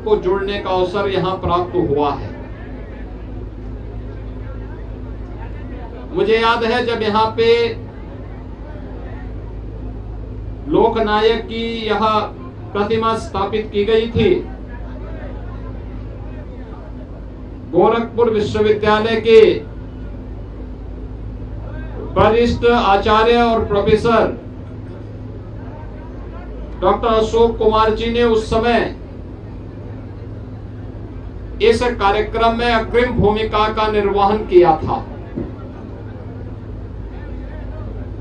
सबको जुड़ने का अवसर यहाँ प्राप्त हुआ है। मुझे याद है जब यहाँ पे लोकनायक की यह प्रतिमा स्थापित की गई थी, गोरखपुर विश्वविद्यालय के वरिष्ठ आचार्य और प्रोफेसर डॉक्टर अशोक कुमार जी ने उस समय इस कार्यक्रम में अग्रिम भूमिका का निर्वहन किया था।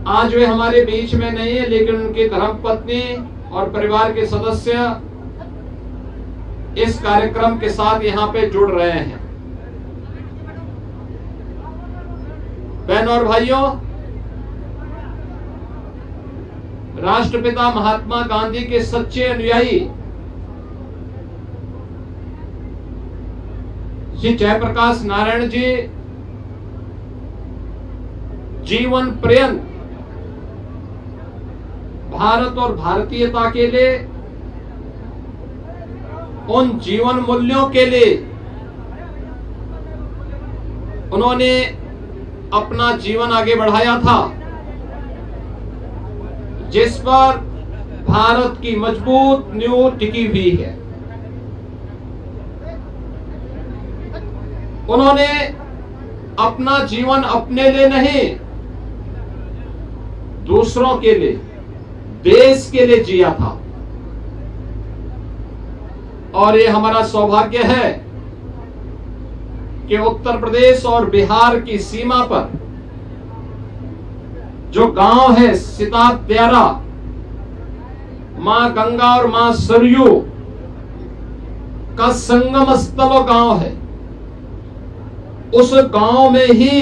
आज वे हमारे बीच में नहीं है, लेकिन उनकी धर्मपत्नी और परिवार के सदस्य इस कार्यक्रम के साथ यहाँ पे जुड़ रहे हैं। बहनों और भाइयों, राष्ट्रपिता महात्मा गांधी के सच्चे अनुयायी श्री जयप्रकाश नारायण जी जीवन पर्यंत भारत और भारतीयता के लिए, उन जीवन मूल्यों के लिए उन्होंने अपना जीवन आगे बढ़ाया था, जिस पर भारत की मजबूत नींव टिकी हुई है। उन्होंने अपना जीवन अपने लिए नहीं, दूसरों के लिए, देश के लिए जिया था। और ये हमारा सौभाग्य है कि उत्तर प्रदेश और बिहार की सीमा पर जो गांव है सिताब प्यारा, मां गंगा और मां सरयू का संगम स्थल गांव है, उस गांव में ही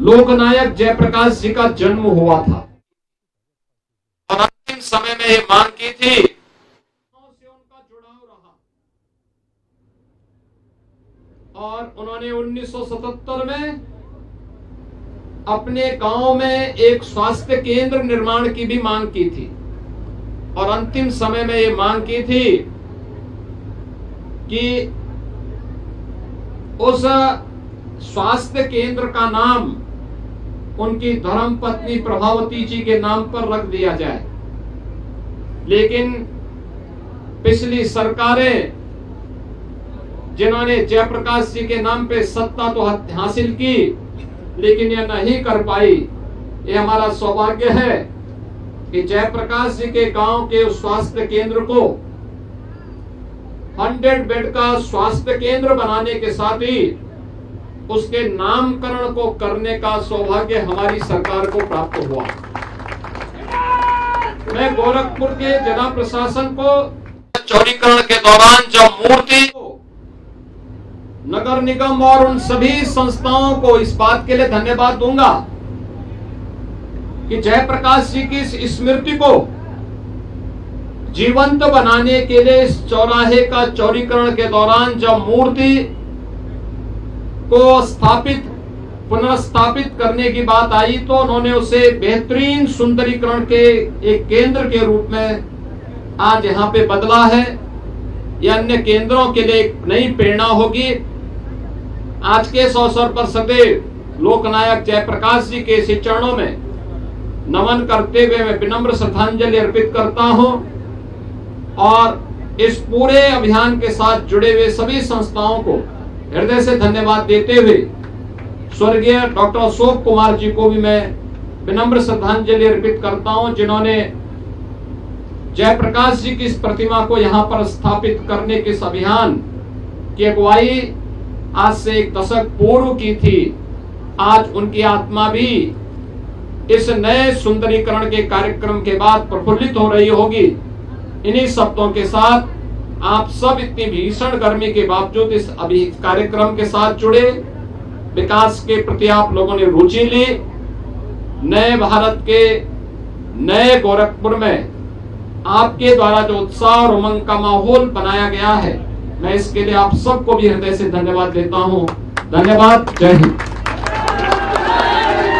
लोकनायक जयप्रकाश जी का जन्म हुआ था। और अंतिम समय में ये मांग की थी, से उनका जुड़ाव रहा और उन्होंने 1977 में अपने गांव में एक स्वास्थ्य केंद्र निर्माण की भी मांग की थी। और अंतिम समय में ये मांग की थी कि उस स्वास्थ्य केंद्र का नाम उनकी धर्मपत्नी प्रभावती जी के नाम पर रख दिया जाए। लेकिन पिछली सरकारें, जिन्होंने जयप्रकाश जी के नाम पे सत्ता तो हासिल की, लेकिन यह नहीं कर पाई। ये हमारा सौभाग्य है कि जयप्रकाश जी के गांव के उस स्वास्थ्य केंद्र को 100 बेड का स्वास्थ्य केंद्र बनाने के साथ ही उसके नामकरण को करने का सौभाग्य हमारी सरकार को प्राप्त हुआ। मैं गोरखपुर के जिला प्रशासन को चौड़ीकरण के दौरान जब मूर्ति को नगर निगम और उन सभी संस्थाओं को इस बात के लिए धन्यवाद दूंगा कि जयप्रकाश जी की इस स्मृति को जीवंत बनाने के लिए इस चौराहे का चौड़ीकरण के दौरान जब मूर्ति को पुनर्स्थापित करने की बात आई, तो उन्होंने उसे बेहतरीन सुंदरीकरण के एक केंद्र के रूप में आज यहाँ पे बदला है। यह अन्य केंद्रों के लिए एक नई प्रेरणा होगी। आज के इस अवसर पर सदैव लोकनायक जयप्रकाश जी के इस चरणों में नमन करते हुए मैं विनम्र श्रद्धांजलि अर्पित करता हूं और इस पूरे अभियान के साथ जुड़े हुए सभी संस्थाओं को हृदय से धन्यवाद देते हुए स्वर्गीय डॉक्टर अशोक कुमार जी को भी मैं विनम्र श्रद्धांजलि अर्पित करता हूं, जिन्होंने जयप्रकाश जी की इस प्रतिमा को यहां पर स्थापित करने के इस अभियान की अगुवाई आज से 1 दशक पूर्व की थी। आज उनकी आत्मा भी इस नए सुंदरीकरण के कार्यक्रम के बाद प्रफुल्लित हो रही होगी। इन्हीं शब्दों के साथ आप सब इतनी भीषण गर्मी के बावजूद इस कार्यक्रम के साथ जुड़े, विकास के प्रति आप लोगों ने रुचि ली। नए भारत के नए गोरखपुर में आपके द्वारा जो उत्साह और उमंग का माहौल बनाया गया है, मैं इसके लिए आप सबको भी हृदय से धन्यवाद देता हूं। धन्यवाद। जय हिंद।